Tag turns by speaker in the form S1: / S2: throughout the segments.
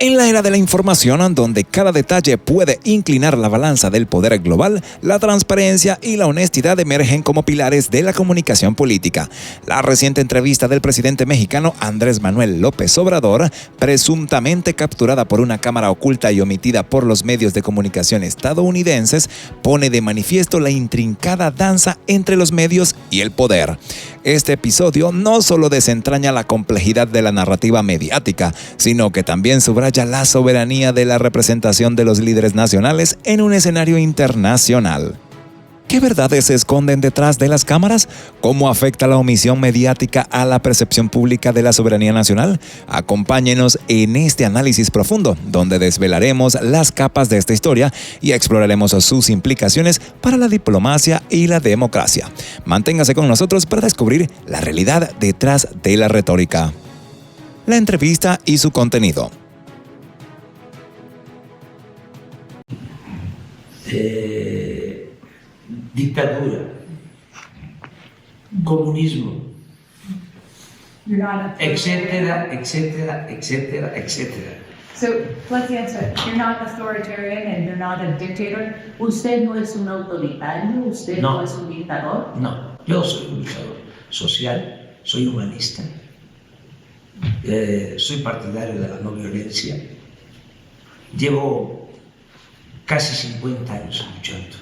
S1: En la era de la información, donde cada detalle puede inclinar la balanza del poder global, la transparencia y la honestidad emergen como pilares de la comunicación política. La reciente entrevista del presidente mexicano Andrés Manuel López Obrador, presuntamente capturada por una cámara oculta y omitida por los medios de comunicación estadounidenses, pone de manifiesto la intrincada danza entre los medios y el poder. Este episodio no solo desentraña la complejidad de la narrativa mediática, sino que también subraya la soberanía de la representación de los líderes nacionales en un escenario internacional. ¿Qué verdades se esconden detrás de las cámaras? ¿Cómo afecta la omisión mediática a la percepción pública de la soberanía nacional? Acompáñenos en este análisis profundo, donde desvelaremos las capas de esta historia y exploraremos sus implicaciones para la diplomacia y la democracia. Manténgase con nosotros para descubrir la realidad detrás de la retórica. La entrevista y su contenido.
S2: Dictadura, comunismo, etcétera, etcétera, etcétera, etcétera.
S3: So let's answer. You're not authoritarian and you're not a dictator.
S4: ¿Usted no es un autoritario? ¿Usted no es un dictador?
S2: No, yo soy un luchador social, soy humanista, soy partidario de la no violencia. Llevo casi 50 años luchando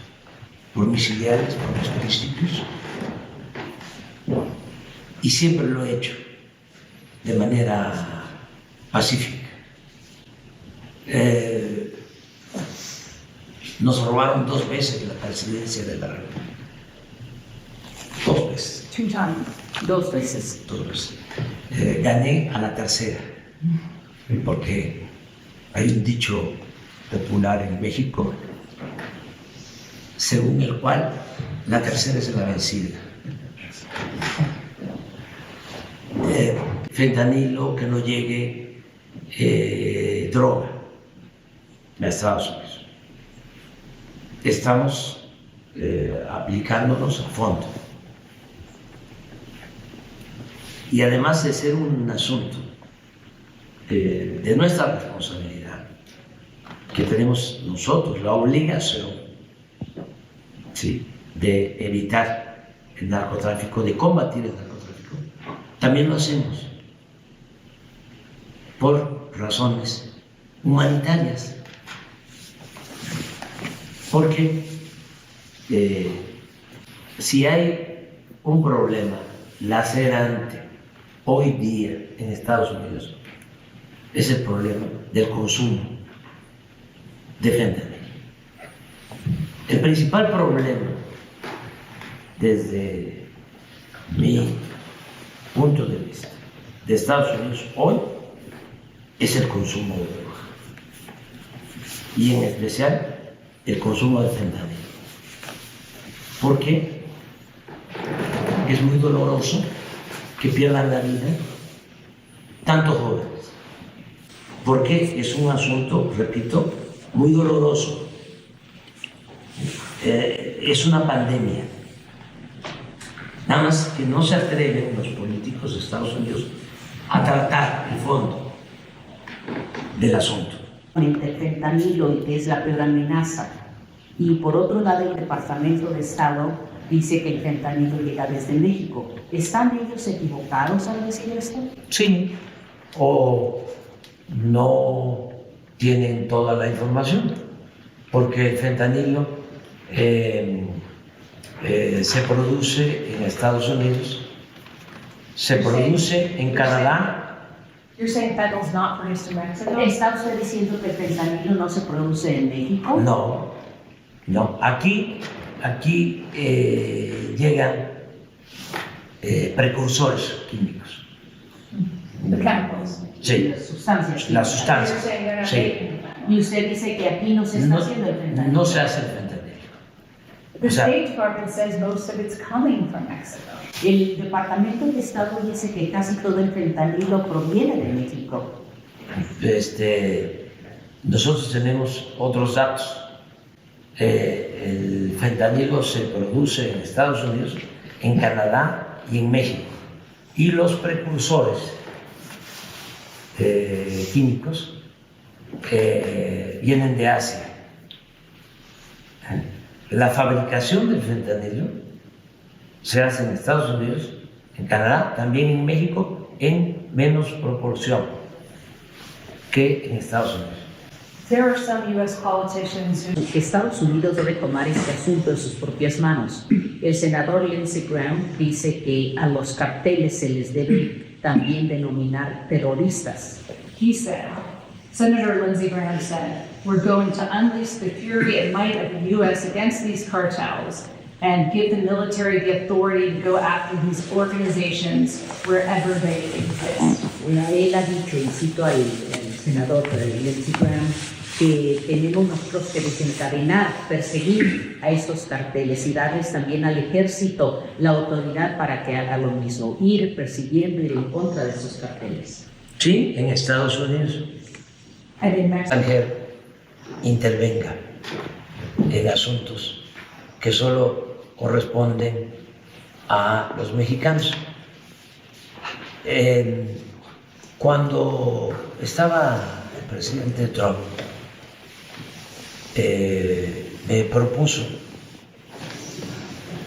S2: por mis ideales, por mis principios, y siempre lo he hecho de manera pacífica. Nos robaron 2 veces la presidencia de la República. 2 veces.
S3: 2 times.
S4: 2 veces.
S2: 2 veces. Gané a la tercera, porque hay un dicho popular en México según el cual la tercera es la vencida. Fentanilo, que no llegue droga a Estados Unidos. Estamos aplicándonos a fondo. Y además de ser un asunto de nuestra responsabilidad, que tenemos nosotros la obligación, sí, de evitar el narcotráfico, de combatir el narcotráfico, también lo hacemos por razones humanitarias, porque si hay un problema lacerante hoy día en Estados Unidos, es el problema del consumo de fentanilo. El principal problema, desde mi punto de vista, de Estados Unidos hoy es el consumo de droga, y en especial el consumo de fentanilo, porque es muy doloroso que pierdan la vida tantos jóvenes, porque es un asunto, repito, muy doloroso. Es una pandemia. Nada más que no se atreven los políticos de Estados Unidos a tratar el fondo del asunto.
S4: El fentanilo, que es la peor amenaza. Y por otro lado, el Departamento de Estado dice que el fentanilo llega desde México. ¿Están ellos equivocados al decir esto?
S2: Sí, o no tienen toda la información, porque el fentanilo se produce en Estados Unidos, se produce en Canadá.
S3: You're saying fentanyl's not produced in Mexico?
S4: ¿Está usted diciendo que el fentanilo no se produce en México?
S2: No, no. Aquí llegan precursores químicos.
S3: The chemicals.
S2: Sí,
S4: Las sustancias.
S2: las
S3: You're
S2: sustancias.
S3: saying they're not
S2: Sí.
S3: making that.
S4: Y usted dice que aquí no se está haciendo el fentanilo.
S2: No se hace el fentanilo.
S3: The
S2: O sea,
S3: State Department says most of it's coming from Mexico.
S4: El Departamento de Estado dice que casi todo el fentanilo proviene de México.
S2: Nosotros tenemos otros datos. El fentanilo se produce en Estados Unidos, en Canadá y en México. Y los precursores químicos que vienen de Asia. La fabricación del fentanilo se hace en Estados Unidos, en Canadá, también en México, en menos proporción que en Estados Unidos.
S3: There are some U.S. politicians who
S4: Estados Unidos debe tomar este asunto en sus propias manos. El senador Lindsey Graham dice que a los carteles se les debe también denominar terroristas.
S3: he said, Senator Lindsey Graham said, we're going to unleash the fury and might of the U.S. against these cartels and give the military the authority to go after these organizations wherever they exist.
S4: Él ha dicho, y cito al senador Lindsey Graham, que tenemos nosotros que desencadenar, perseguir a estos carteles y darles también al ejército la autoridad para que haga lo mismo, ir persiguiendo, ir en contra de estos carteles.
S2: Sí, en Estados Unidos,
S3: And in Mexico,
S2: extranjero intervenga en asuntos que solo corresponden a los mexicanos. Cuando estaba el presidente Trump, me propuso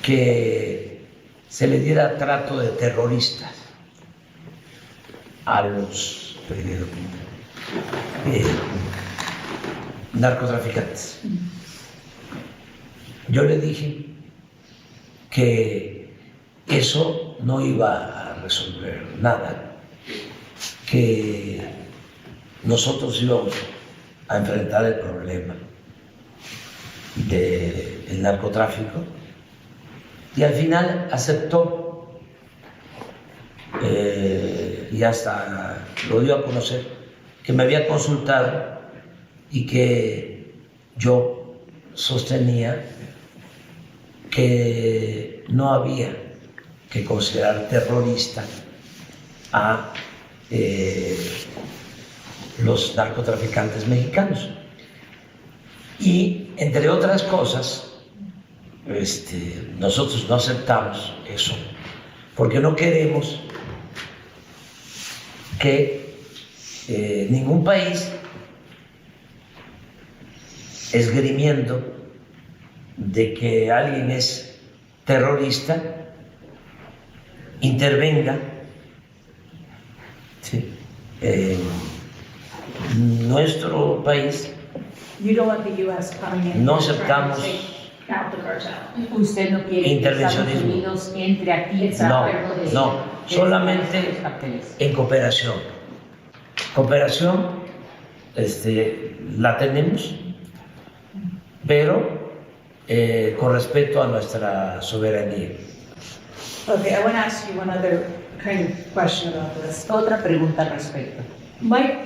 S2: que se le diera trato de terroristas a los narcotraficantes. Yo le dije que eso no iba a resolver nada, que nosotros íbamos a enfrentar el problema del narcotráfico, y al final aceptó y hasta lo dio a conocer que me había consultado y que yo sostenía que no había que considerar terrorista a los narcotraficantes mexicanos. Y entre otras cosas, nosotros no aceptamos eso porque no queremos que ningún país, esgrimiendo de que alguien es terrorista, intervenga, ¿sí?, en nuestro país.
S3: you don't want the U.S. coming in
S2: No
S3: and trying to
S2: aceptamos
S3: take out the cartel.
S4: Usted no quiere que Estados
S2: intervencionismo.
S4: Unidos entre aquí
S2: No, solamente en cooperación. Cooperación la tenemos, pero con respeto a nuestra soberanía.
S3: Okay, I want to ask you one other kind of question about this.
S4: Otra pregunta al respecto.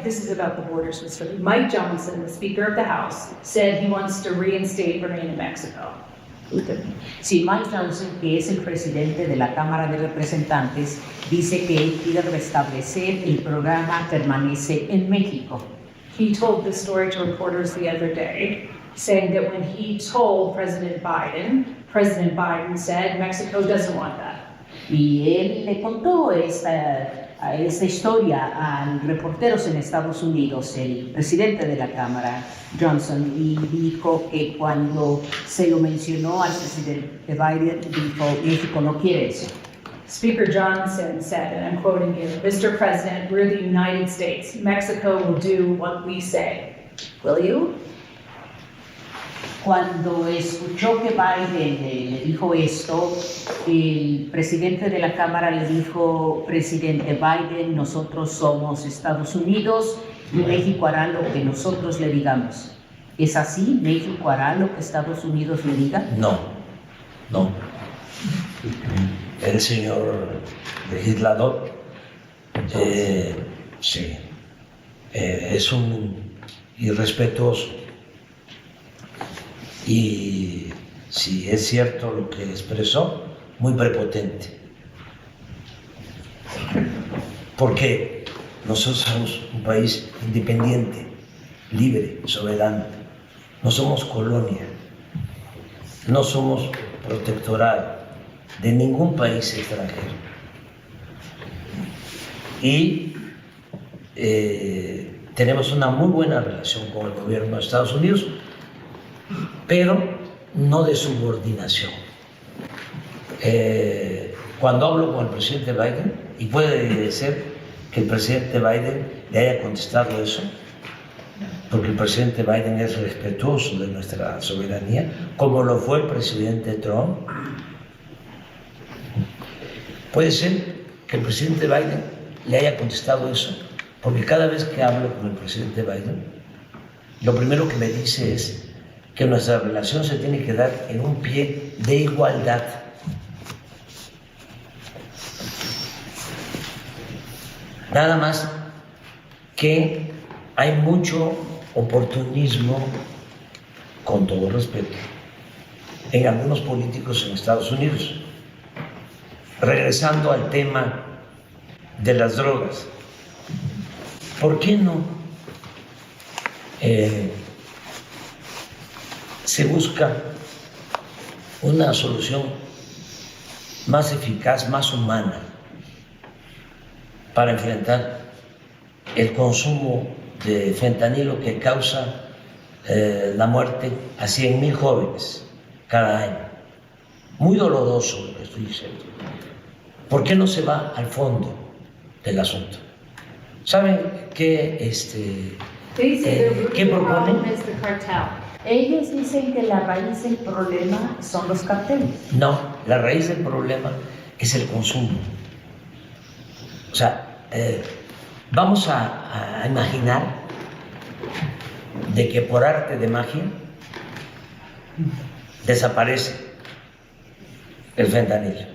S3: This is about the borders with Sweden. Mike Johnson, the Speaker of the House, said he wants to reinstate Berlin in Mexico.
S4: Sí, Mike Johnson, que es el presidente de la Cámara de Representantes, dice que él quiere restablecer el programa Permanece en México.
S3: He told this story to reporters the other day, saying that when he told President Biden said Mexico doesn't want that.
S4: Y él le contó esta historia a reporteros en Estados Unidos, el presidente de la Cámara, Johnson, y dijo que cuando se lo mencionó al presidente Biden, dijo, México no quiere eso.
S3: Speaker Johnson said, and I'm quoting you, Mr. President, we're the United States. Mexico will do what we say. Will you?
S4: Cuando escuchó que Biden le dijo esto, el presidente de la Cámara le dijo, presidente Biden, nosotros somos Estados Unidos y México hará lo que nosotros le digamos. ¿Es así? ¿México hará lo que Estados Unidos le diga?
S2: No. El señor legislador sí, es un irrespetuoso. Y si es cierto lo que expresó, muy prepotente. Porque nosotros somos un país independiente, libre, soberano. No somos colonia, no somos protectorado de ningún país extranjero. Y tenemos una muy buena relación con el gobierno de Estados Unidos, pero no de subordinación. Cuando hablo con el presidente Biden, y puede ser que el presidente Biden le haya contestado eso, porque el presidente Biden es respetuoso de nuestra soberanía, como lo fue el presidente Trump. Puede ser que el presidente Biden le haya contestado eso, porque cada vez que hablo con el presidente Biden, lo primero que me dice es que nuestra relación se tiene que dar en un pie de igualdad. Nada más que hay mucho oportunismo, con todo respeto, en algunos políticos en Estados Unidos. Regresando al tema de las drogas, ¿por qué no se busca una solución más eficaz, más humana para enfrentar el consumo de fentanilo que causa la muerte a 100,000 jóvenes cada año? Muy doloroso lo que estoy diciendo. ¿Por qué no se va al fondo del asunto? ¿Saben qué, qué proponen?
S4: Ellos dicen que la raíz del problema son los carteles.
S2: No, la raíz del problema es el consumo. O sea, vamos a imaginar de que por arte de magia desaparece el fentanilo.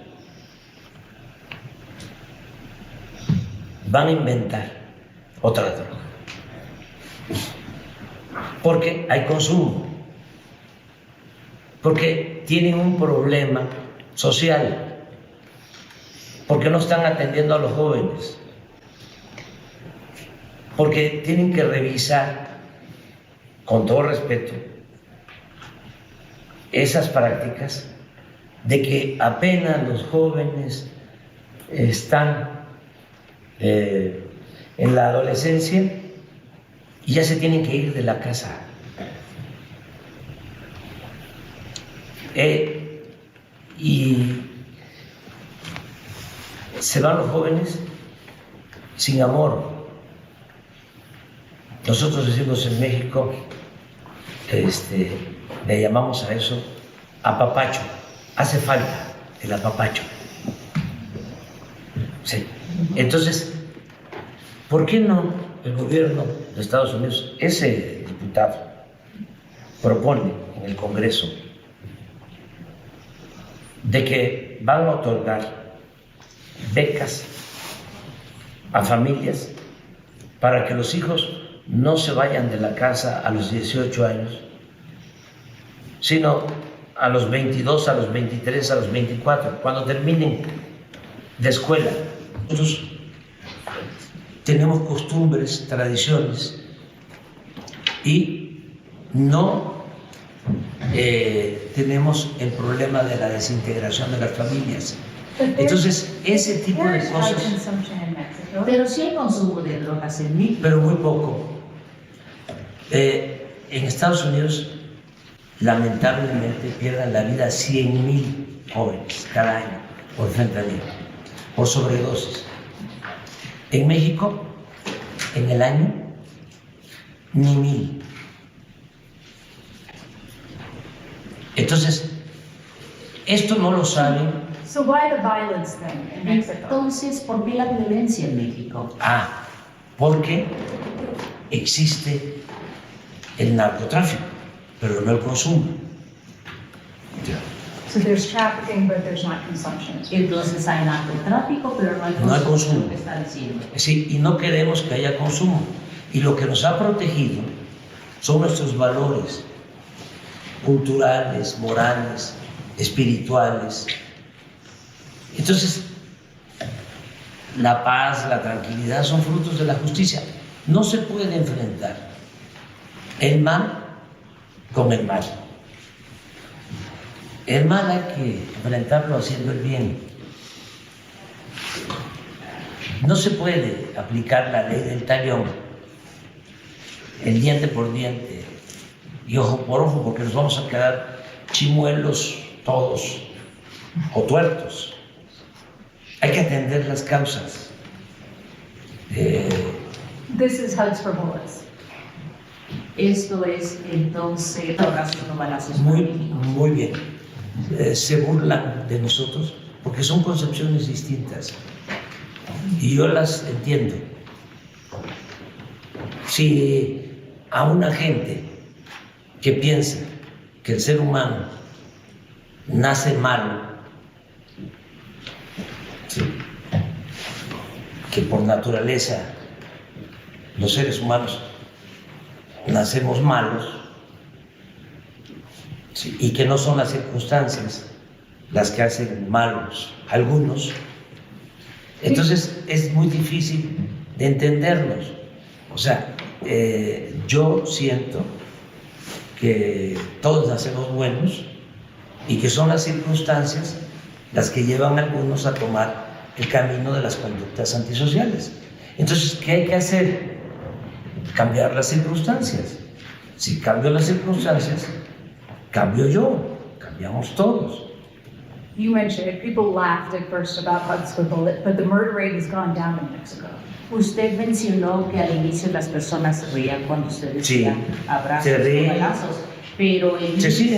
S2: Van a inventar otra droga, porque hay consumo, porque tienen un problema social, porque no están atendiendo a los jóvenes, porque tienen que revisar, con todo respeto, esas prácticas de que apenas los jóvenes están en la adolescencia y ya se tienen que ir de la casa. Y se van los jóvenes sin amor. Nosotros decimos en México, le llamamos a eso apapacho. Hace falta el apapacho. Sí. Entonces, ¿por qué no el gobierno de Estados Unidos, ese diputado, propone en el Congreso de que van a otorgar becas a familias para que los hijos no se vayan de la casa a los 18 años, sino a los 22, a los 23, a los 24, cuando terminen de escuela? Nosotros tenemos costumbres, tradiciones y no tenemos el problema de la desintegración de las familias. Entonces, ese tipo de cosas.
S4: Pero sí hay consumo de drogas en México.
S2: Pero muy poco. En Estados Unidos, lamentablemente, pierden la vida 100,000 jóvenes cada año por fentanilo, por sobredosis. En México, en el año, ni 1,000. Entonces, esto no lo saben.
S3: So why the violence then in Mexico?
S4: Entonces, ¿por qué la violencia en México?
S2: Porque existe el narcotráfico, pero no el consumo.
S3: So there's trafficking, but there's not consumption.
S4: Entonces hay narcotráfico, pero no hay consumo.
S2: No hay consumo.
S4: Lo que está diciendo.
S2: Sí, y no queremos que haya consumo. Y lo que nos ha protegido son nuestros valores culturales, morales, espirituales. Entonces, la paz, la tranquilidad son frutos de la justicia. No se puede enfrentar el mal con el mal. El mal hay que enfrentarlo haciendo el bien. No se puede aplicar la ley del talión el diente por diente y ojo por ojo, porque nos vamos a quedar chimuelos todos o tuertos. Hay que atender las causas.
S3: This is Hugs for Bullets.
S4: Esto es entonces oración no balazos.
S2: Muy bien. Se burlan de nosotros porque son concepciones distintas y yo las entiendo. Si a una gente que piensa que el ser humano nace malo, ¿sí?, que por naturaleza los seres humanos nacemos malos, ¿sí?, y que no son las circunstancias las que hacen malos a algunos, entonces es muy difícil de entendernos. O sea, yo siento que todos nacemos buenos y que son las circunstancias las que llevan a algunos a tomar el camino de las conductas antisociales. Entonces, ¿qué hay que hacer? Cambiar las circunstancias. Si cambio las circunstancias, cambio yo, cambiamos todos.
S3: You mentioned it. People laughed at first about Hugs for Bullets, but the murder rate has gone down in Mexico.
S4: Usted mencionó que al inicio las personas se reían cuando usted decía
S2: Sí,
S4: abrazos
S2: se ríen.
S4: y balazos, pero el índice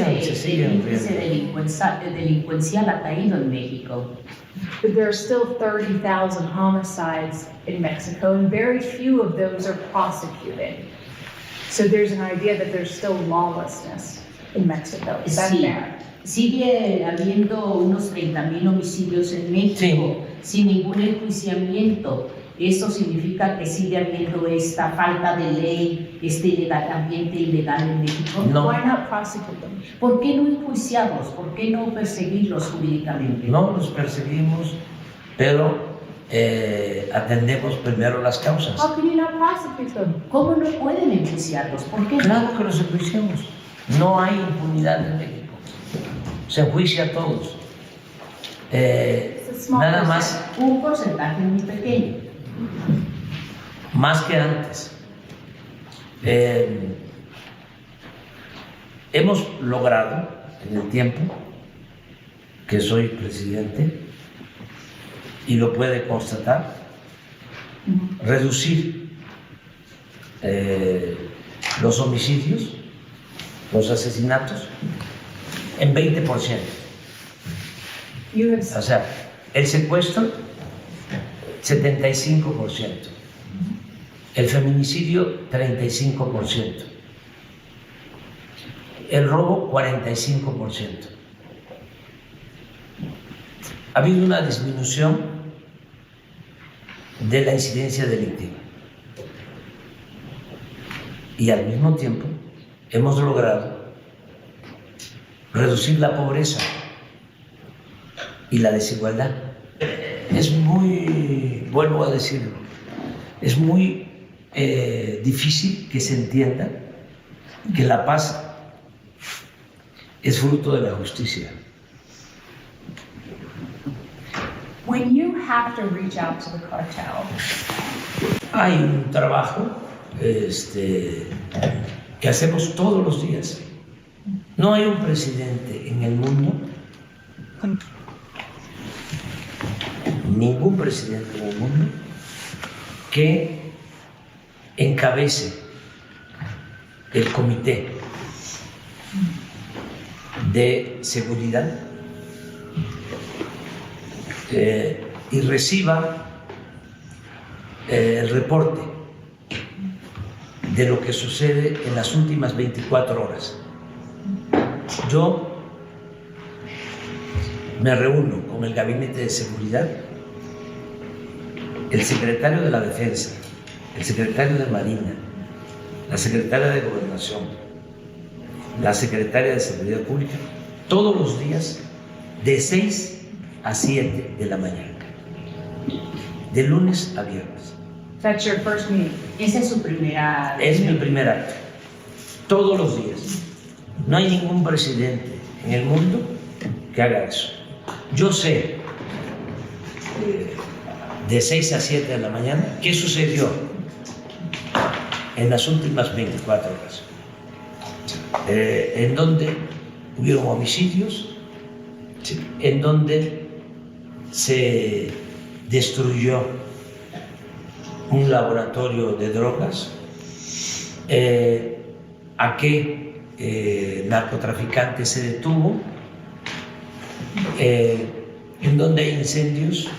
S4: delincuencial ha caído en México.
S3: But there are still 30,000 homicides in Mexico, and very few of those are prosecuted. So there's an idea that there's still lawlessness in Mexico. Is that
S4: Sí.
S3: fair?
S4: Sigue habiendo unos 30,000 homicidios en México sin ningún enjuiciamiento. Eso significa que sigue habiendo esta falta de ley, este ambiente ilegal en México.
S2: No.
S3: Why not prosecute them?
S4: ¿Por qué no enjuiciarlos? ¿Por qué no perseguirlos jurídicamente?
S2: No los perseguimos, pero atendemos primero las causas.
S3: How can you not prosecute them?
S4: ¿Cómo no pueden enjuiciarlos? ¿Por qué?
S2: Claro que los enjuiciamos. No hay impunidad en México. Se enjuicia a todos. Nada más,
S4: Un porcentaje muy pequeño.
S2: más que antes. Hemos logrado en el tiempo que soy presidente, y lo puede constatar, reducir los homicidios, los asesinatos, en 20%.
S3: You have
S2: O sea, el secuestro, 75%. El feminicidio, 35%. El robo, 45%. Ha habido una disminución de la incidencia delictiva. Y al mismo tiempo hemos logrado reducir la pobreza y la desigualdad. Es muy, vuelvo a decirlo, es muy difícil que se entienda que la paz es fruto de la justicia.
S3: When you have to reach out to the cartel,
S2: Hay un trabajo que hacemos todos los días. No hay un presidente en el mundo, ningún presidente en el mundo, que encabece el comité de seguridad y reciba el reporte de lo que sucede en las últimas 24 horas. Yo me reúno con el Gabinete de Seguridad, el secretario de la Defensa, el secretario de Marina, la secretaria de Gobernación, la secretaria de Seguridad Pública, todos los días de 6 a 7 de la mañana, de lunes a viernes.
S3: that's your first meeting.
S4: Esa es su primera...
S2: Es mi primer acto, todos los días. No hay ningún presidente en el mundo que haga eso. Yo sé de 6 a 7 de la mañana qué sucedió en las últimas 24 horas, en donde hubieron homicidios, en donde se destruyó un laboratorio de drogas, a qué narcotraficante se detuvo, en donde hay incendios,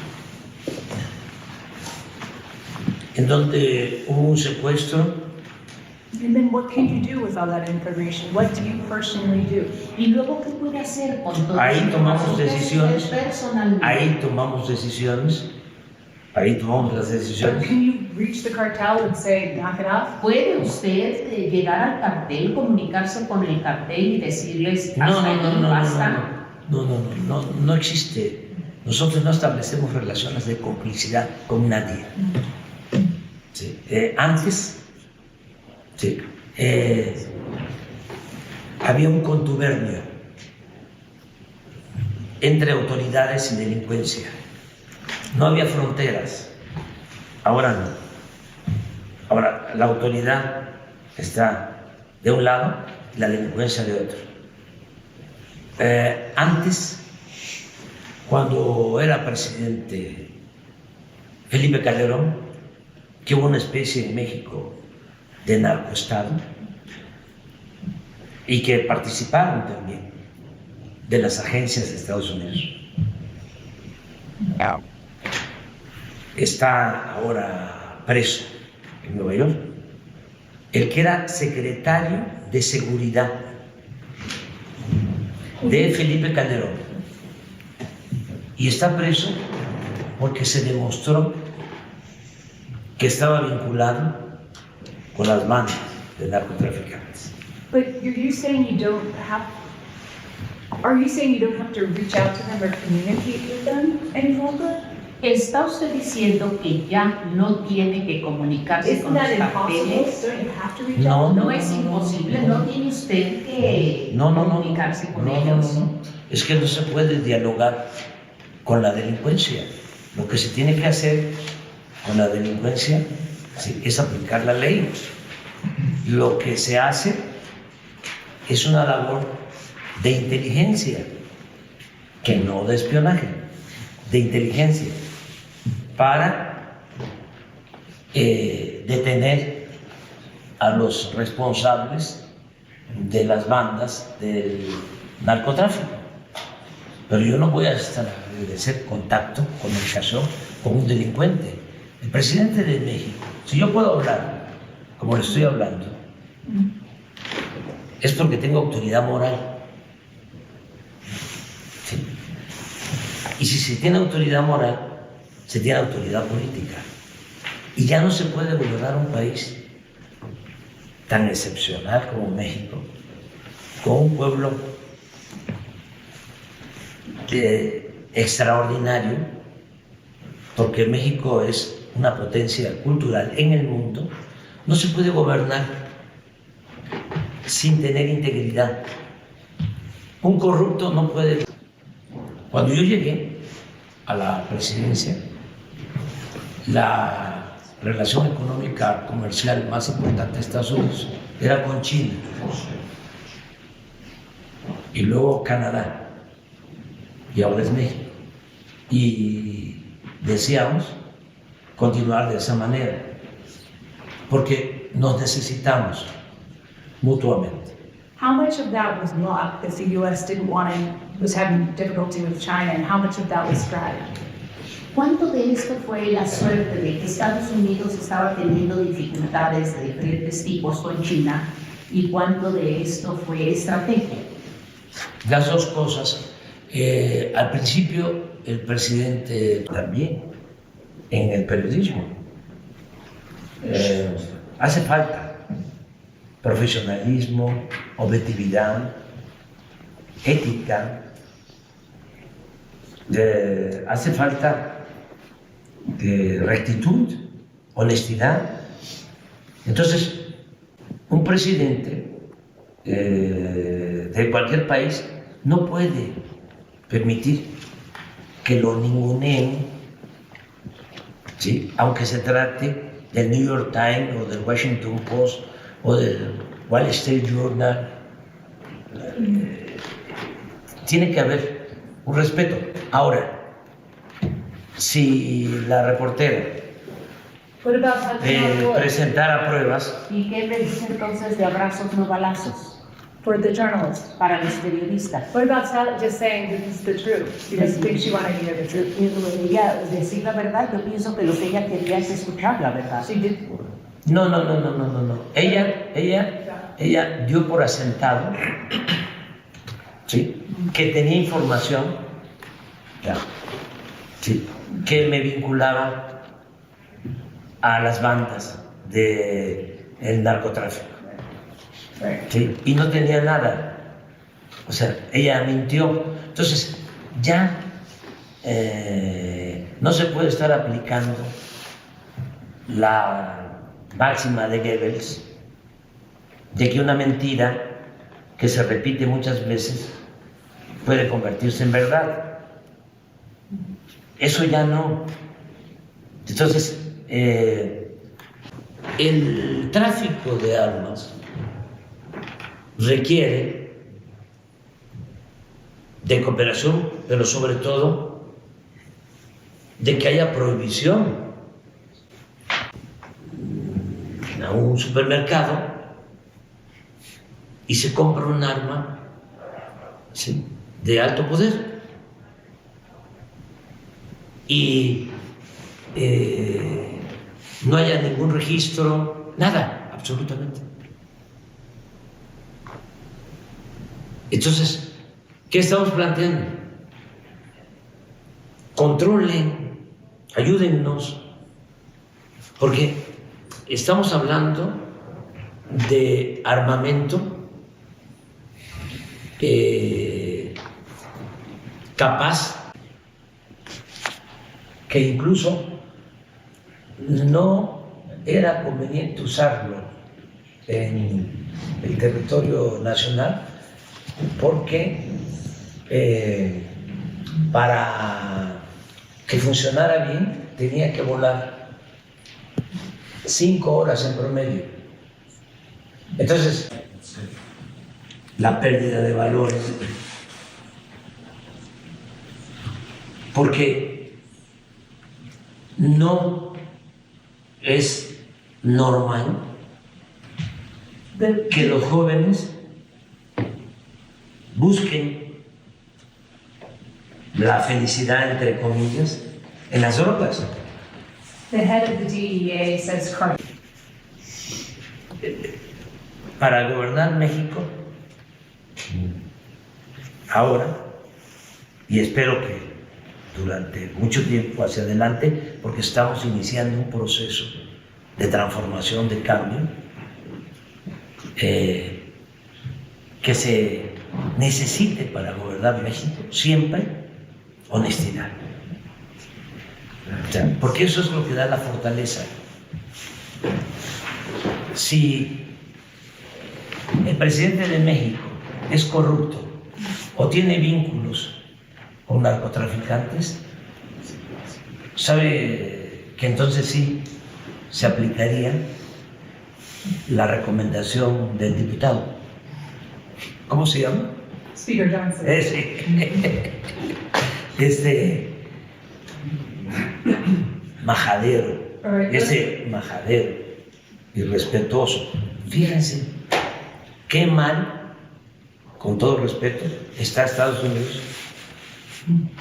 S2: en donde hubo un secuestro.
S3: And then what can you do with all that information? What do you personally do?
S4: Y luego, ¿qué puede hacer con todo
S2: Ahí
S4: eso?
S2: tomamos
S4: Usted
S2: decisiones,
S4: personalmente.
S2: ahí tomamos decisiones, ahí tomamos las decisiones.
S3: Can you reach the cartel and say, knock it off?
S4: ¿Puede usted llegar al cartel, comunicarse con el cartel y decirles hasta aquí basta?
S2: No existe. Nosotros no establecemos relaciones de complicidad con nadie. Sí. Antes, sí, había un contubernio entre autoridades y delincuencia. No había fronteras. Ahora no. Ahora la autoridad está de un lado y la delincuencia de otro. Antes, cuando era presidente Felipe Calderón, que hubo una especie en México de narcoestado y que participaron también de las agencias de Estados Unidos. Está ahora preso en Nueva York el que era secretario de Seguridad de Felipe Calderón, y está preso porque se demostró que estaba vinculado con las bandas de narcotraficantes.
S3: But you're saying you don't have, are you saying you don't have to reach out to them or communicate with them any longer?
S4: ¿Está usted diciendo que ya no tiene que comunicarse
S3: Isn't
S4: con los
S3: that impossible?
S4: carteles?
S3: Don't you have to reach
S2: No.
S3: out?
S4: No es imposible, no tiene usted que comunicarse con ellos.
S2: Es que no se puede dialogar con la delincuencia. Lo que se tiene que hacer con la delincuencia, sí, es aplicar la ley. Lo que se hace es una labor de inteligencia, que no de espionaje, de inteligencia, para detener a los responsables de las bandas del narcotráfico. Pero yo no voy a establecer contacto, comunicación con un delincuente. El presidente de México, si yo puedo hablar como le estoy hablando, es porque tengo autoridad moral. ¿Sí? Y si se tiene autoridad moral, se tiene autoridad política. Y ya no se puede gobernar un país tan excepcional como México, con un pueblo extraordinario, porque México es una potencia cultural en el mundo. No se puede gobernar sin tener integridad. Un corrupto no puede. Cuando yo llegué a la presidencia, la relación económica comercial más importante de Estados Unidos era con China y luego Canadá, y ahora es México, y deseamos continuar de esa manera porque nos necesitamos mutuamente.
S3: How much of that was luck because the U.S. didn't want to, was having difficulty with China, and how much of that was strategy?
S4: ¿Cuánto de esto fue la suerte de que Estados Unidos estaba teniendo dificultades de diferentes tipos con China y cuánto de esto fue estrategia?
S2: Las dos cosas. Al principio el presidente también en el periodismo hace falta profesionalismo, objetividad, ética, hace falta rectitud, honestidad. Entonces, un presidente de cualquier país no puede permitir que lo ninguneen, ¿sí?, aunque se trate del New York Times o del Washington Post o del Wall Street Journal. Tiene que haber un respeto. Ahora, si la reportera
S3: What about touching on wood
S2: presentara pruebas,
S4: ¿Y qué me dice entonces de abrazos no balazos
S3: for the journalist?
S4: para los periodistas?
S3: What about just saying this is the truth? She doesn't think she wanted to hear the truth.
S4: Ella decir la verdad, yo pienso que lo que ella quería es escuchar la verdad.
S3: She did.
S2: no. Ella dio por asentado, ¿sí?, que tenía información, ya, sí, que me vinculaba a las bandas del narcotráfico. Sí, y no tenía nada. O sea, ella mintió. Entonces, ya no se puede estar aplicando la máxima de Goebbels de que una mentira que se repite muchas veces puede convertirse en verdad. Eso ya no. Entonces, el tráfico de armas requiere de cooperación, pero sobre todo de que haya prohibición. A un supermercado y se compra un arma, ¿sí?, de alto poder y no haya ningún registro, nada, absolutamente. Entonces, ¿qué estamos planteando? Controlen, ayúdennos, porque estamos hablando de armamento capaz que incluso no era conveniente usarlo en el territorio nacional porque para que funcionara bien tenía que volar 5 horas en promedio. Entonces, la pérdida de valores, porque no es normal que los jóvenes busquen la felicidad, entre comillas, en las drogas.
S3: The head of the DEA says
S2: Para gobernar México ahora, y espero que durante mucho tiempo hacia adelante, porque estamos iniciando un proceso de transformación, de cambio, que se necesite para gobernar México siempre honestidad. O sea, porque eso es lo que da la fortaleza. Si el presidente de México es corrupto o tiene vínculos con narcotraficantes, sabe que entonces sí se aplicaría la recomendación del diputado. ¿Cómo se llama?
S3: Speaker Johnson.
S2: Ese majadero, ese majadero irrespetuoso. Fíjense qué mal, con todo respeto, está Estados Unidos,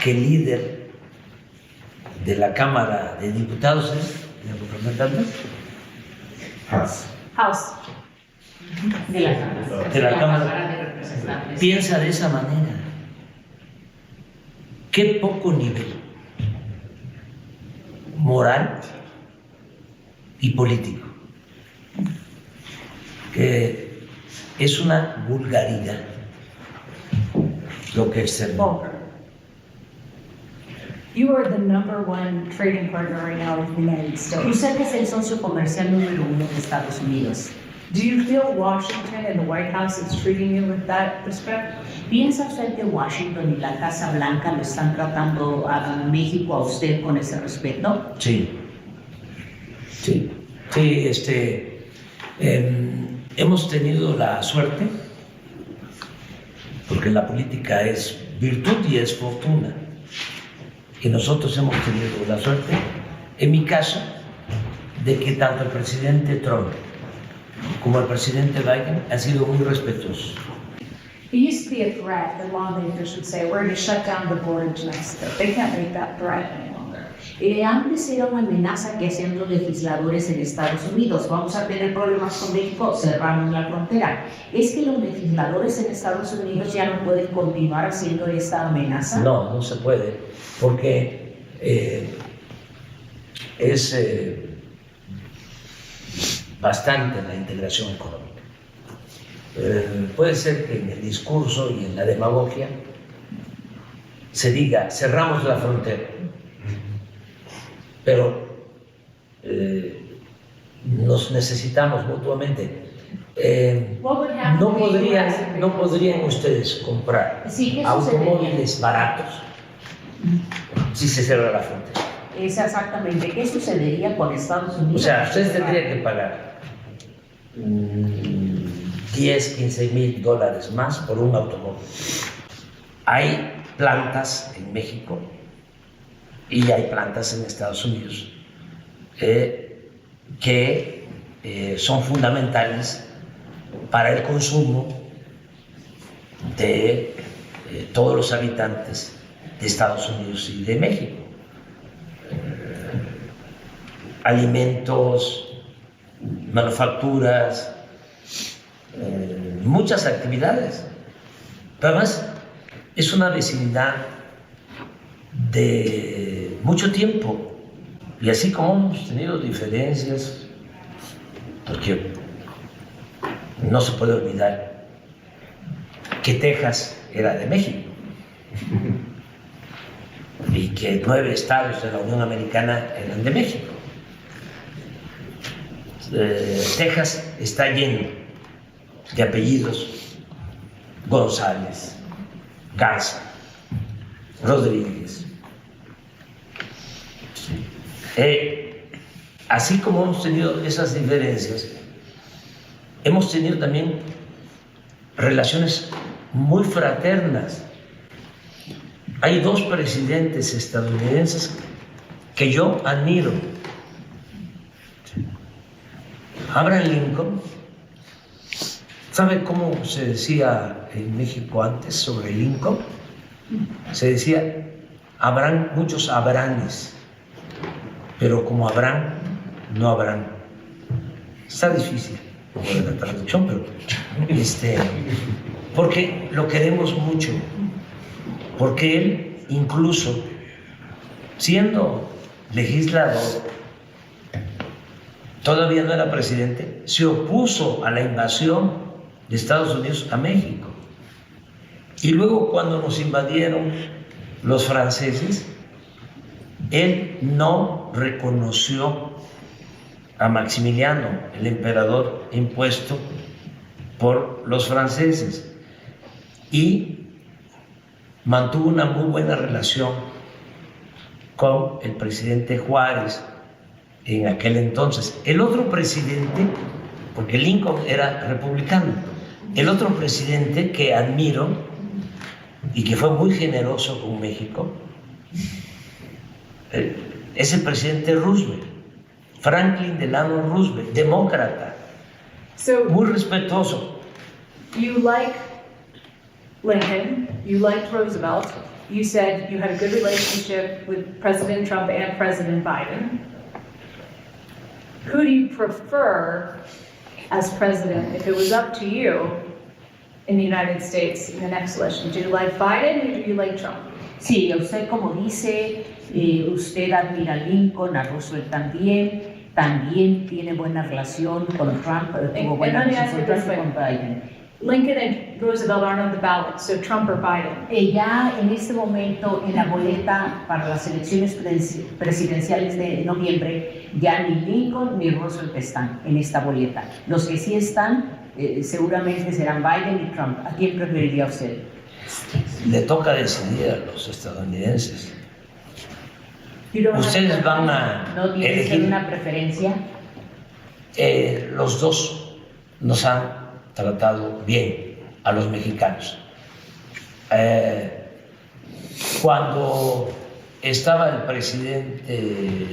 S2: que el líder de la Cámara de Diputados es de representantes
S3: House.
S4: De la
S2: de la Cámara
S4: de Representantes.
S2: piensa de esa manera. Qué poco nivel moral y político, que es una vulgaridad lo que externó.
S3: You are the #1 trading partner right now with the United States.
S4: Usted es el socio comercial número 1 de Estados Unidos.
S3: Do you feel Washington and the White House is treating you with that respect?
S4: ¿Piensa usted que Washington y la Casa Blanca lo están tratando a México, a usted, con ese respeto?
S2: Sí, sí. Sí, hemos tenido la suerte, porque la política es virtud y es fortuna, y nosotros hemos tenido la suerte, en mi caso, de que tanto el presidente Trump como el presidente Biden han sido muy respetuosos.
S3: It used to be a threat that lawmakers would say, we're going to shut down the border to Mexico. They can't make that threat any longer.
S4: Antes era una amenaza que hacían los legisladores en Estados Unidos. Vamos a tener problemas con México, cerramos la frontera. ¿Es que los legisladores en Estados Unidos ya no pueden continuar haciendo esta amenaza?
S2: No, no se puede, porque es bastante la integración económica. Puede ser que en el discurso y en la demagogia se diga cerramos la frontera, pero nos necesitamos mutuamente. No podrían ustedes comprar automóviles baratos si se cierra la frontera.
S4: Es exactamente. ¿Qué sucedería con Estados Unidos?
S2: O sea, ustedes tendrían que pagar 10, 15 mil dólares más por un automóvil. Hay plantas en México y hay plantas en Estados Unidos que son fundamentales para el consumo de todos los habitantes de Estados Unidos y de México. Alimentos, manufacturas, muchas actividades. Pero además es una vecindad de mucho tiempo, y así como hemos tenido diferencias, porque no se puede olvidar que Texas era de México y que 9 estados de la Unión Americana eran de México. Texas está lleno de apellidos: González, Garza, Rodríguez. Así como hemos tenido esas diferencias, hemos tenido también relaciones muy fraternas. Hay 2 presidentes estadounidenses que yo admiro. Abraham Lincoln. ¿Sabe cómo se decía en México antes sobre Lincoln? Se decía, habrán muchos Abrahames, pero como Abraham, no habrán. Está difícil la traducción, pero porque lo queremos mucho, porque él, incluso siendo legislador, todavía no era presidente, se opuso a la invasión de Estados Unidos a México. Y luego, cuando nos invadieron los franceses, él no reconoció a Maximiliano, el emperador impuesto por los franceses, y mantuvo una muy buena relación con el presidente Juárez en aquel entonces. El otro presidente, porque Lincoln era republicano, el otro presidente que admiro y que fue muy generoso con México es el presidente Roosevelt, Franklin Delano Roosevelt, demócrata, muy respetuoso.
S3: You like Lincoln, you liked Roosevelt, you said you had a good relationship with President Trump and President Biden. Who do you prefer as president if it was up to you in the United States in the next election? Do you like Biden or do you like Trump?
S4: Sí, usted como dice, usted admira a Lincoln, a Roosevelt también tiene buena relación con Trump, tuvo buena relación con Biden.
S3: Lincoln and Roosevelt aren't on the ballot, so Trump or Biden.
S4: Ya en este momento en la boleta para las elecciones presidenciales de noviembre, ya ni Lincoln ni Roosevelt están en esta boleta. Los que sí están seguramente serán Biden y Trump. ¿A quién preferiría usted?
S2: Le toca decidir a los estadounidenses. Ustedes van a
S4: ¿No tiene
S2: elegir
S4: una preferencia?
S2: los dos nos han tratado bien a los mexicanos. Cuando estaba el presidente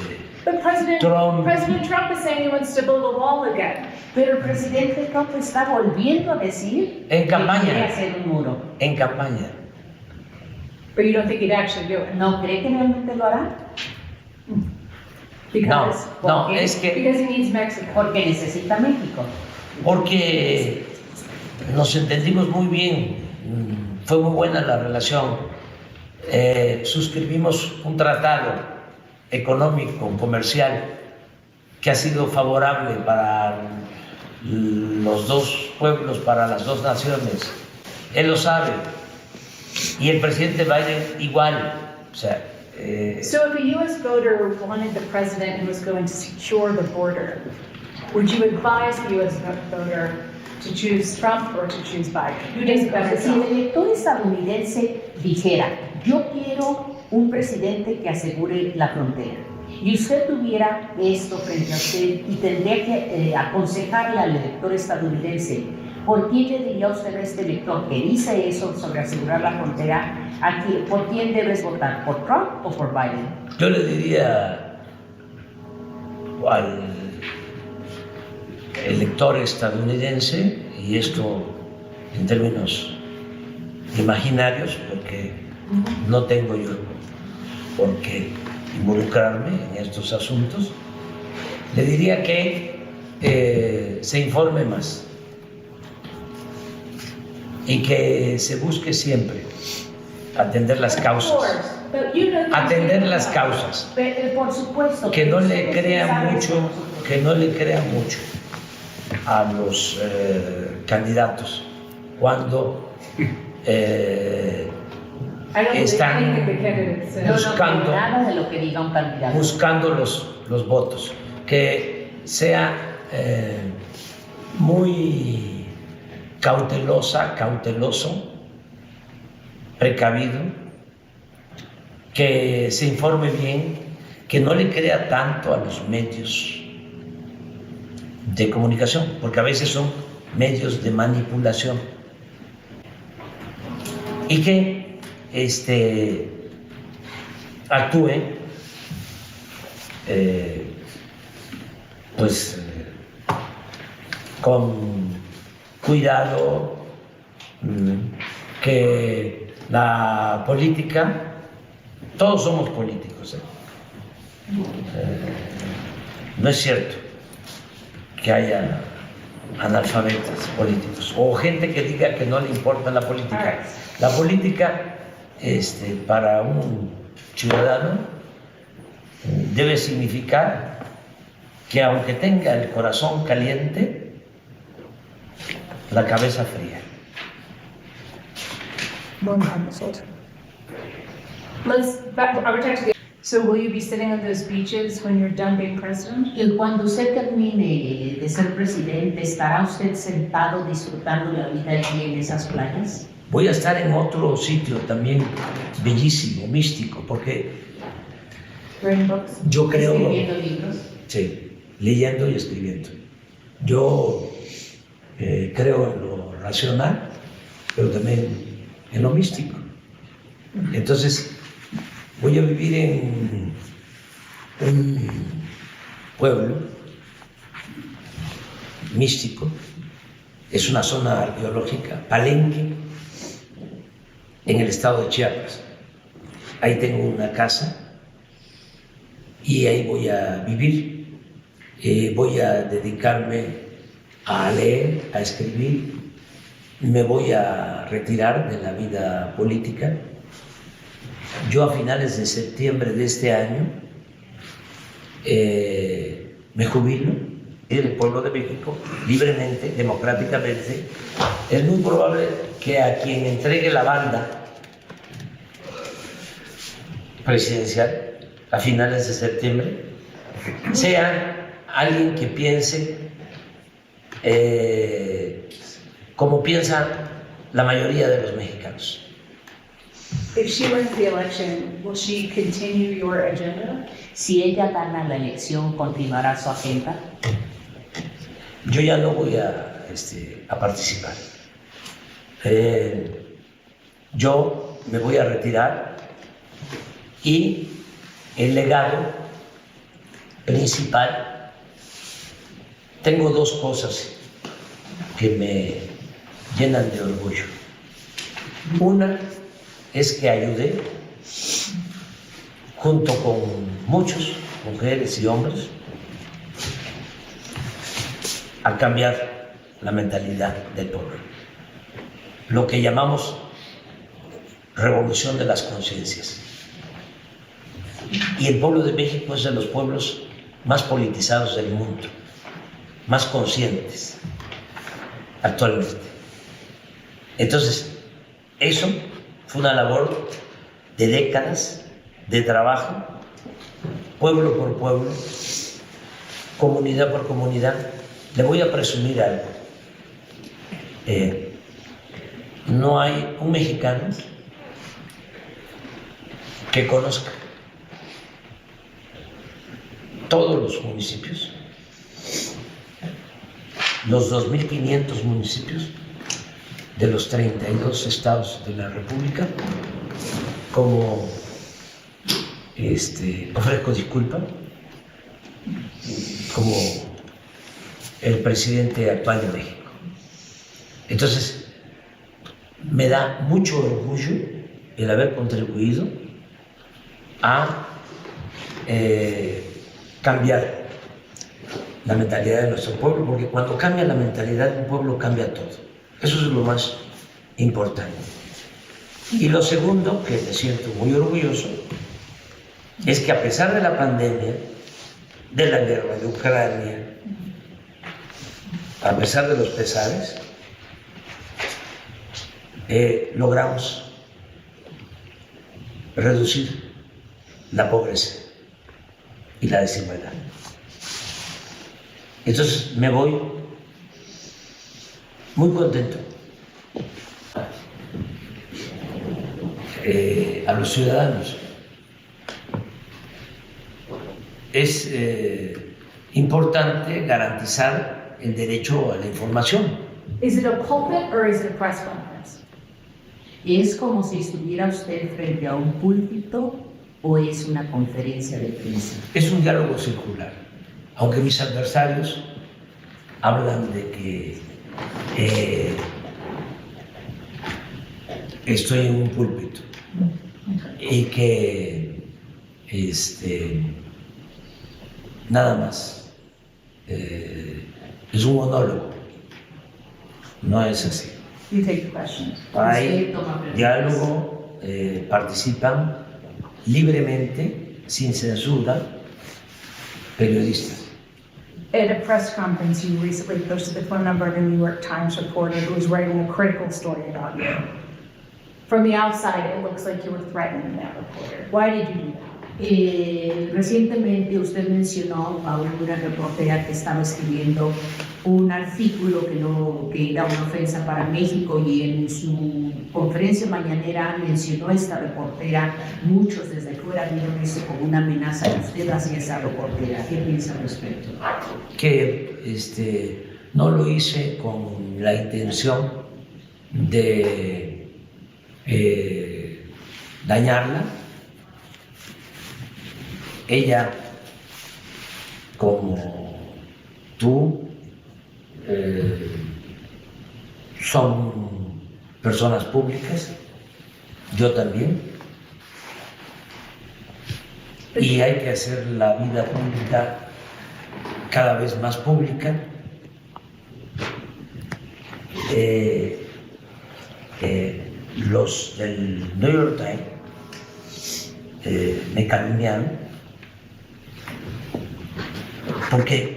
S3: But President
S2: Trump.
S3: Trump is saying he wants to build a wall again.
S4: Pero el presidente Trump está volviendo a decir
S2: En campaña.
S4: que quiere hacer un muro.
S2: en campaña,
S3: But you don't think he'd actually do it?
S4: ¿No cree que realmente lo hará?
S3: Because,
S2: no,
S4: ¿por qué?
S2: es que
S3: because he needs Mexico.
S4: Porque necesita México.
S2: porque nos entendimos muy bien, fue muy buena la relación, suscribimos un tratado económico, comercial, que ha sido favorable para los dos pueblos, para las dos naciones. Él lo sabe. Y el presidente Biden igual. O sea,
S3: So if a U.S. voter wanted the president who was going to secure the border, would you advise the U.S. voter to choose Trump or to choose Biden? Who does a better
S4: Entonces, si el
S3: job?
S4: elector estadounidense dijera, yo quiero un presidente que asegure la frontera, y usted tuviera esto frente a usted y tendría que aconsejarle al elector estadounidense, ¿por quién le diría usted a este elector que dice eso sobre asegurar la frontera? ¿Por quién debes votar? ¿Por Trump o por Biden?
S2: yo le diría al elector estadounidense, y esto en términos imaginarios, porque no tengo yo por qué involucrarme en estos asuntos, le diría que se informe más y que se busque siempre atender las causas, atender las causas,
S4: Por supuesto.
S2: que no le
S4: ustedes
S2: crea
S4: saben
S2: mucho,
S4: eso.
S2: que no le crea mucho a los candidatos cuando
S3: I don't believe
S2: están
S3: anything the candidate says.
S4: Yo no
S2: buscando-
S4: creo nada de lo que diga un candidato.
S2: buscando los votos, que sea muy cauteloso, precavido, que se informe bien, que no le crea tanto a los medios de comunicación, porque a veces son medios de manipulación, y que actúe con cuidado, que la política, todos somos políticos, no es cierto que haya analfabetas políticos o gente que diga que no le importa la política. La política, para un ciudadano debe significar que aunque tenga el corazón caliente, la cabeza fría.
S3: So will you be sitting on those beaches when you're done being president?
S4: Y cuando usted termine de ser presidente, ¿estará usted sentado disfrutando la vida allí en esas playas?
S2: Voy a estar en otro sitio también bellísimo, místico, porque
S3: Writing books?
S2: yo creo,
S4: Escribiendo libros.
S2: sí, leyendo y escribiendo. Yo creo en lo racional, pero también en lo místico. Entonces, voy a vivir en un pueblo místico, es una zona arqueológica, Palenque, en el estado de Chiapas. Ahí tengo una casa y ahí voy a vivir. Voy a dedicarme a leer, a escribir. Me voy a retirar de la vida política. Yo a finales de septiembre de este año me jubilo del pueblo de México libremente, democráticamente. Es muy probable que a quien entregue la banda presidencial a finales de septiembre sea alguien que piense como piensa la mayoría de los mexicanos.
S3: If she wins the election, will she continue your agenda?
S4: Si ella gana la elección, ¿continuará su agenda?
S2: yo ya no voy a participar. Yo me voy a retirar y el legado principal, tengo dos cosas que me llenan de orgullo. Una es que ayudé, junto con muchos, mujeres y hombres, a cambiar la mentalidad del pueblo. Lo que llamamos revolución de las conciencias. Y el pueblo de México es de los pueblos más politizados del mundo, más conscientes actualmente. Entonces, eso fue una labor de décadas de trabajo, pueblo por pueblo, comunidad por comunidad. Le voy a presumir algo. No hay un mexicano que conozca todos los municipios, los 2.500 municipios de los 32 estados de la República, como ofrezco disculpa, como el presidente actual de México. Entonces, me da mucho orgullo el haber contribuido a cambiar la mentalidad de nuestro pueblo, porque cuando cambia la mentalidad de un pueblo, cambia todo. Eso es lo más importante. Y lo segundo, que me siento muy orgulloso, es que a pesar de la pandemia, de la guerra de Ucrania, a pesar de los pesares, logramos reducir la pobreza y la desigualdad. Entonces me voy muy contento. A los ciudadanos es importante garantizar el derecho a la información.
S3: Is it a pulpit or is it a press conference?
S4: ¿Es como si estuviera usted frente a un púlpito o es una conferencia de prensa?
S2: Es un diálogo circular, aunque mis adversarios hablan de que estoy en un púlpito y que nada más es un monólogo. No es así.
S3: You take the question.
S2: Hay diálogo, participan libremente, sin censura, periodistas.
S3: At a press conference, you recently posted the phone number of a New York Times reporter who was writing a critical story about you. From the outside, it looks like you were threatening that reporter. Why did you do that?
S4: Recientemente usted mencionó a una reportera que estaba escribiendo un artículo que era una ofensa para México, y en su conferencia mañanera mencionó a esta reportera. Muchos desde fuera vieron eso como una amenaza que usted hacía a esa reportera. ¿Qué piensa al respecto?
S2: Que no lo hice con la intención de dañarla. Ella, como tú, son personas públicas, yo también, y hay que hacer la vida pública cada vez más pública. Los del New York Times me calumniaron porque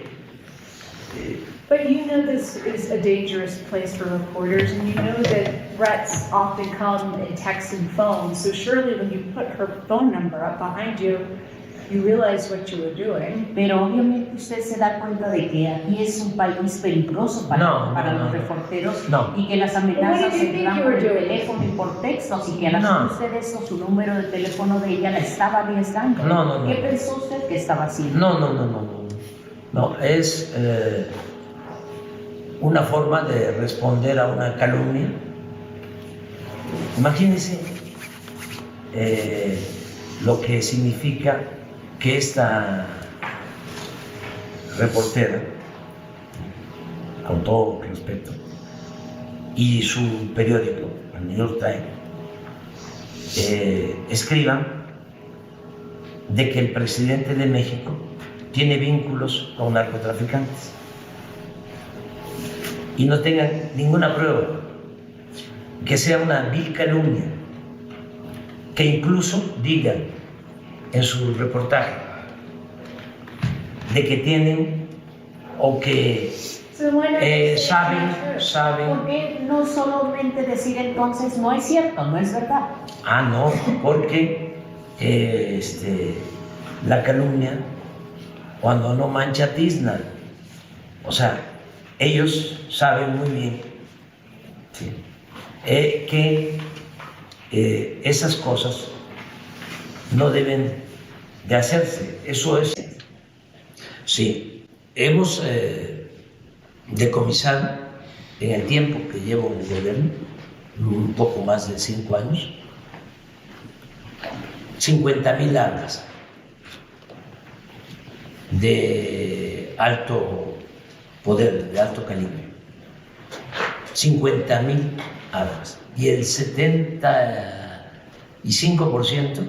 S3: But you know this is a dangerous place for reporters, and you know that threats often come in text and phone. So surely when you put her phone number up behind you, you realize what you were doing.
S4: Pero obviamente usted se da cuenta de que aquí es un país peligroso para los reporteros, y que las amenazas se dan por el teléfono y por textos, y que al hacer usted eso, su número de teléfono de ella la estaba arriesgando. ¿Qué pensó usted que estaba haciendo?
S2: No, es una forma de responder a una calumnia. Imagínense lo que significa que esta reportera, con todo respeto, y su periódico, el New York Times, escriban de que el presidente de México tiene vínculos con narcotraficantes y no tengan ninguna prueba, que sea una vil calumnia, que incluso digan en su reportaje de que tienen o que saben.
S4: ¿Por qué no solamente decir entonces no es cierto, no es verdad?
S2: Ah, no, porque la calumnia, cuando no mancha tizna, o sea, ellos saben muy bien, ¿sí?, que esas cosas no deben de hacerse. Eso es. Sí, hemos decomisado en el tiempo que llevo en el gobierno, un poco más de 5 años, 50,000 armas de alto poder, de alto calibre. 50,000 armas. Y el 75%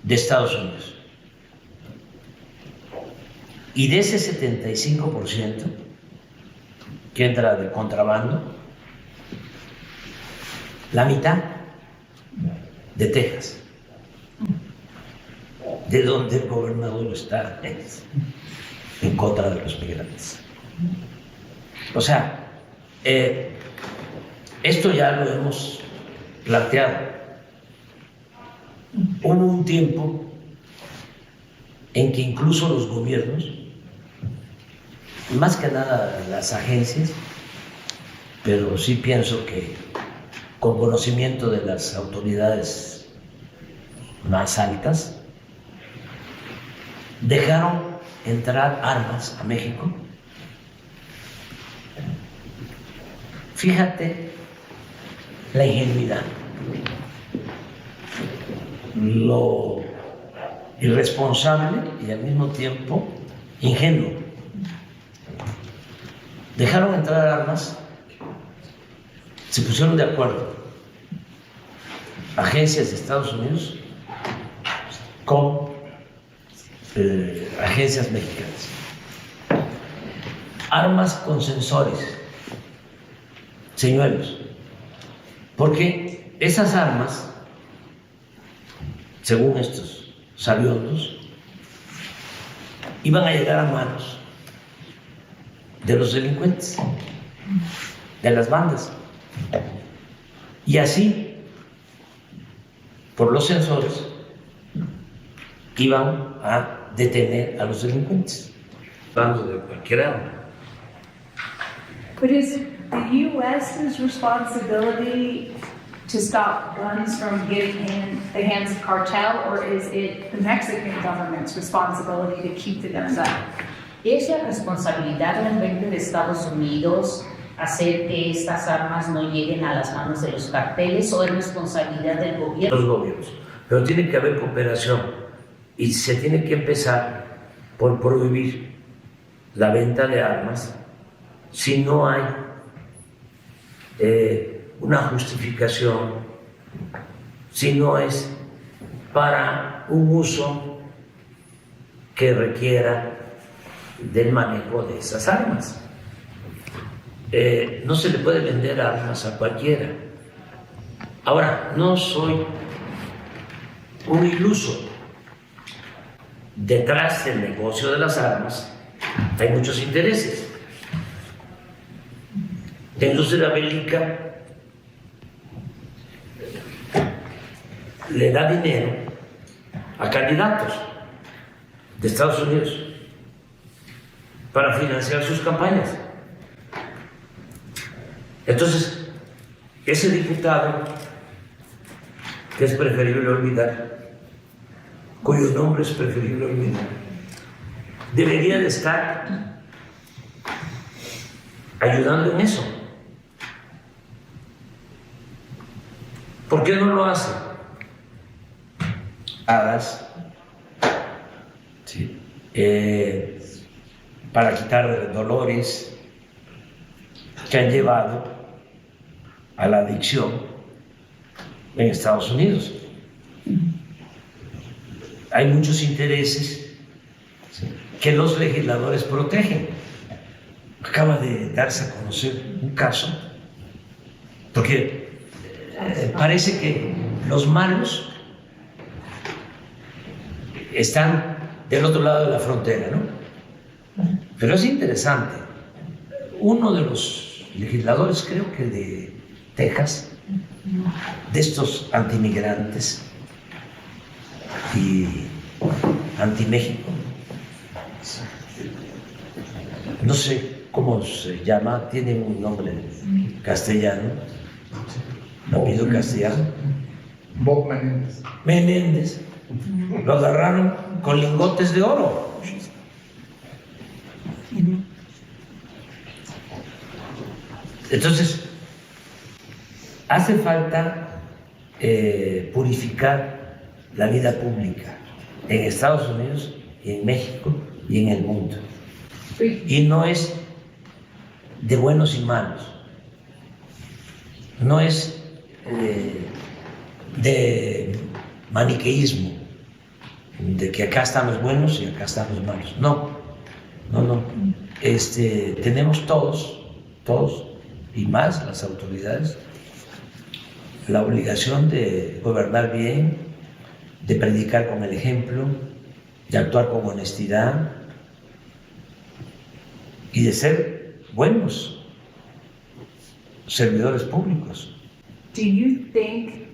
S2: de Estados Unidos. Y de ese 75% que entra de contrabando, la mitad de Texas, de donde el gobernador está en contra de los migrantes. O sea, esto ya lo hemos planteado. Hubo un tiempo en que incluso los gobiernos, más que nada las agencias, pero sí pienso que con conocimiento de las autoridades más altas, dejaron entrar armas a México. Fíjate la ingenuidad, lo irresponsable y al mismo tiempo ingenuo. Dejaron entrar armas, se pusieron de acuerdo agencias de Estados Unidos con agencias mexicanas. Armas con sensores, señuelos, porque esas armas, según estos sabiondos, iban a llegar a manos de los delincuentes, de las bandas, y así, por los sensores, iban a detener a los delincuentes, hablando de cualquier arma.
S3: But is it the U.S.'s responsibility to stop guns from getting in the hands of cartel, or is it the Mexican government's responsibility to keep the guns out?
S4: ¿Es la responsabilidad realmente de Estados Unidos hacer que estas armas no lleguen a las manos de los carteles, o es responsabilidad del gobierno?
S2: Los gobiernos. Pero tiene que haber cooperación y se tiene que empezar por prohibir la venta de armas si no hay una justificación, si no es para un uso que requiera del manejo de esas armas. No se le puede vender armas a cualquiera. Ahora, no soy un iluso. Detrás del negocio de las armas hay muchos intereses. La industria bélica le da dinero a candidatos de Estados Unidos para financiar sus campañas. Entonces, ese diputado, que es preferible olvidar, cuyo nombre es preferible olvidar, debería de estar ayudando en eso. ¿Por qué no lo hace? Hadas, sí, para quitar dolores que han llevado a la adicción en Estados Unidos. Hay muchos intereses que los legisladores protegen. Acaba de darse a conocer un caso, porque parece que los malos están del otro lado de la frontera, ¿no? Pero es interesante. Uno de los legisladores, creo que de Texas, de estos antimigrantes y anti-México, no sé cómo se llama, tiene un nombre castellano, apellido castellano.
S5: Bob Menéndez.
S2: Menéndez, lo agarraron con lingotes de oro. Entonces, hace falta purificar la vida pública en Estados Unidos y en México y en el mundo. Y no es de buenos y malos, no es de maniqueísmo, de que acá están los buenos y acá están los malos. No. Tenemos todos y más las autoridades la obligación de gobernar bien, de predicar con el ejemplo, de actuar con honestidad y de ser buenos servidores públicos.
S3: Do you think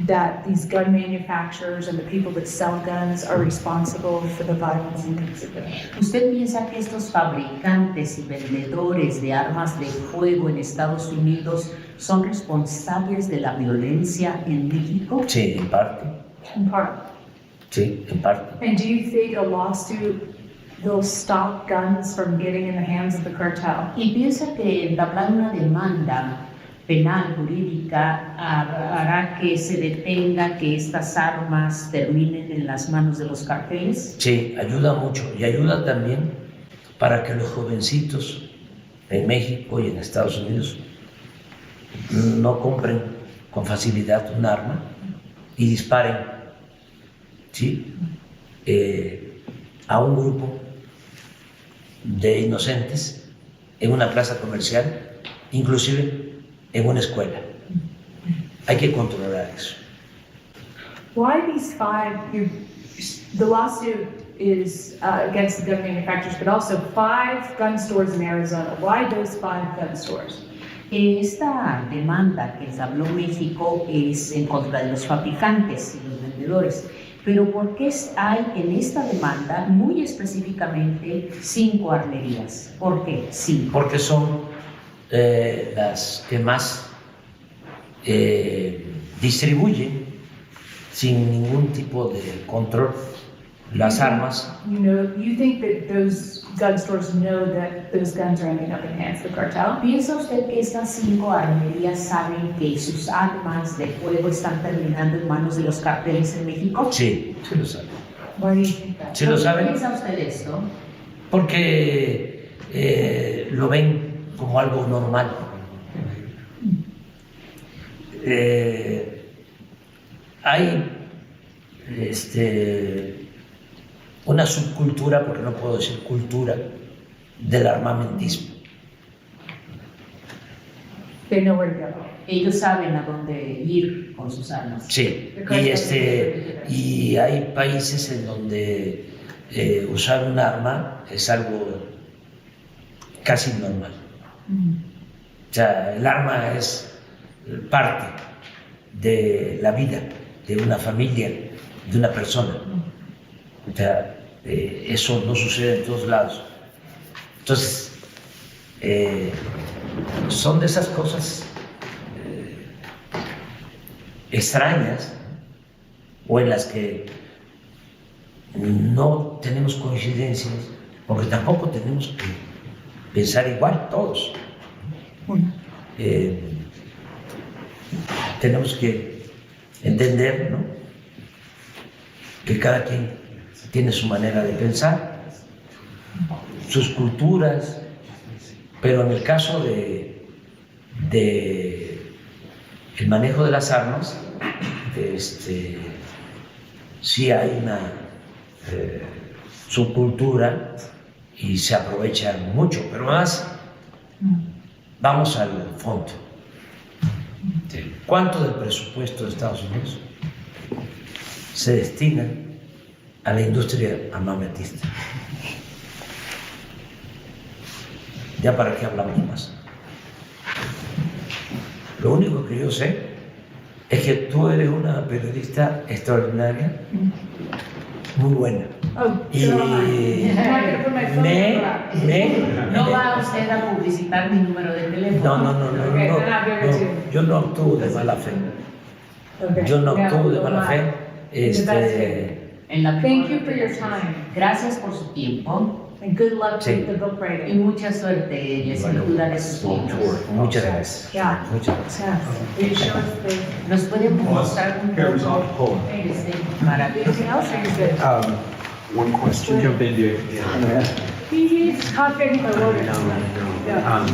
S3: that these gun manufacturers and the people that sell guns are responsible for the violence in Mexico?
S4: ¿Usted piensa que estos fabricantes y vendedores de armas de fuego en Estados Unidos son responsables de la violencia en México?
S2: Sí, en parte.
S3: In part.
S2: Sí, en parte.
S3: And do you think a lawsuit will stop guns from getting in the hands of the cartel?
S4: ¿Y piensa que entablar una demanda penal jurídica hará que se detenga que estas armas terminen en las manos de los carteles?
S2: Sí, ayuda mucho y ayuda también para que los jovencitos en México y en Estados Unidos no compren con facilidad un arma y disparen, ¿sí? A un grupo de inocentes en una plaza comercial, inclusive en una escuela. Hay que controlar eso.
S3: Why these five, the lawsuit is against the gun manufacturers, but also 5 gun stores in Arizona. Why those 5 gun stores?
S4: Esta demanda que habló México es en contra de los fabricantes y los vendedores. Pero ¿por qué hay en esta demanda muy específicamente 5 armerías? ¿Por qué? Sí.
S2: Porque son las que más distribuyen sin ningún tipo de control las armas.
S3: You think that those gun stores know that those guns are ending up in the hands of the cartel?
S4: ¿Piensa usted que estas 5 armerías saben que sus armas de fuego están terminando en manos de los carteles en México?
S2: Sí, sí lo saben.
S3: Why do you think that?
S2: Sí lo saben
S4: ¿Piensa usted esto?
S2: porque lo ven como algo normal. Hay una subcultura, porque no puedo decir cultura, del armamentismo.
S3: They know where to go.
S4: Ellos saben a dónde ir con sus armas.
S2: Sí, y hay países en donde usar un arma es algo casi normal. O sea, el arma es parte de la vida de una familia, de una persona. O sea, eso no sucede en todos lados. Entonces, son de esas cosas extrañas o en las que no tenemos coincidencias, porque tampoco tenemos que pensar igual todos. Tenemos que entender, ¿no?, que cada quien tiene su manera de pensar, sus culturas, pero en el caso de el manejo de las armas, sí hay una subcultura y se aprovecha mucho, pero más vamos al fondo. ¿Cuánto del presupuesto de Estados Unidos se destina a la industria armamentista? ¿Ya para qué hablamos más? Lo único que yo sé es que tú eres una periodista extraordinaria, muy buena. Y
S4: No va usted a publicitar mi número de teléfono.
S2: No. Yo no actúo de mala fe. Yo no actúo de mala fe.
S4: En la
S3: Thank you for your time
S4: Gracias por su tiempo
S3: and good luck
S2: Sí.
S3: with the book
S4: y
S3: writing.
S4: mucha suerte en la escritura de sus libros.
S2: Muchas gracias.
S3: Yeah.
S2: Muchas gracias.
S3: Are you sure it's the-
S4: ¿Nos pueden mostrar un
S5: Cameras on.
S4: poco
S5: Hold on.
S4: para
S3: Anything else, or is it?
S6: One question. Jump into it.
S3: He's confident the voters. Yeah.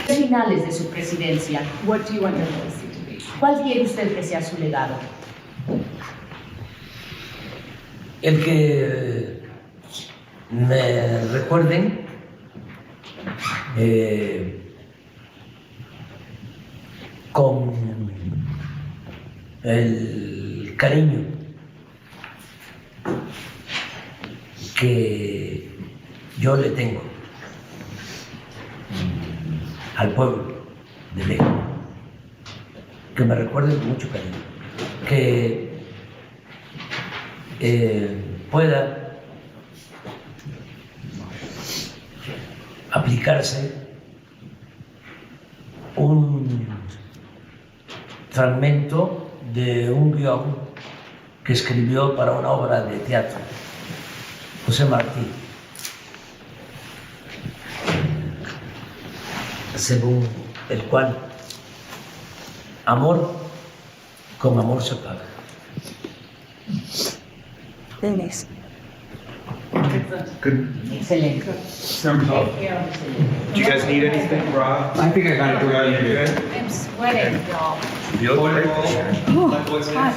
S4: finales de su presidencia?
S3: What do you want your legacy to be?
S4: ¿Cuál quiere usted que sea su legado?
S2: El que me recuerden con el cariño que yo le tengo al pueblo de México, que me recuerden con mucho cariño, que pueda aplicarse un fragmento de un guión que escribió para una obra de teatro José Martí, según el cual amor con amor se paga.
S3: Dennis.
S5: Good.
S4: Excelente.
S5: Numbers off.
S6: Do you guys need anything, Rob? I think I got it.
S5: Rob, you good?
S3: I'm sweating, y'all.
S6: You look great.
S3: Oh, hot.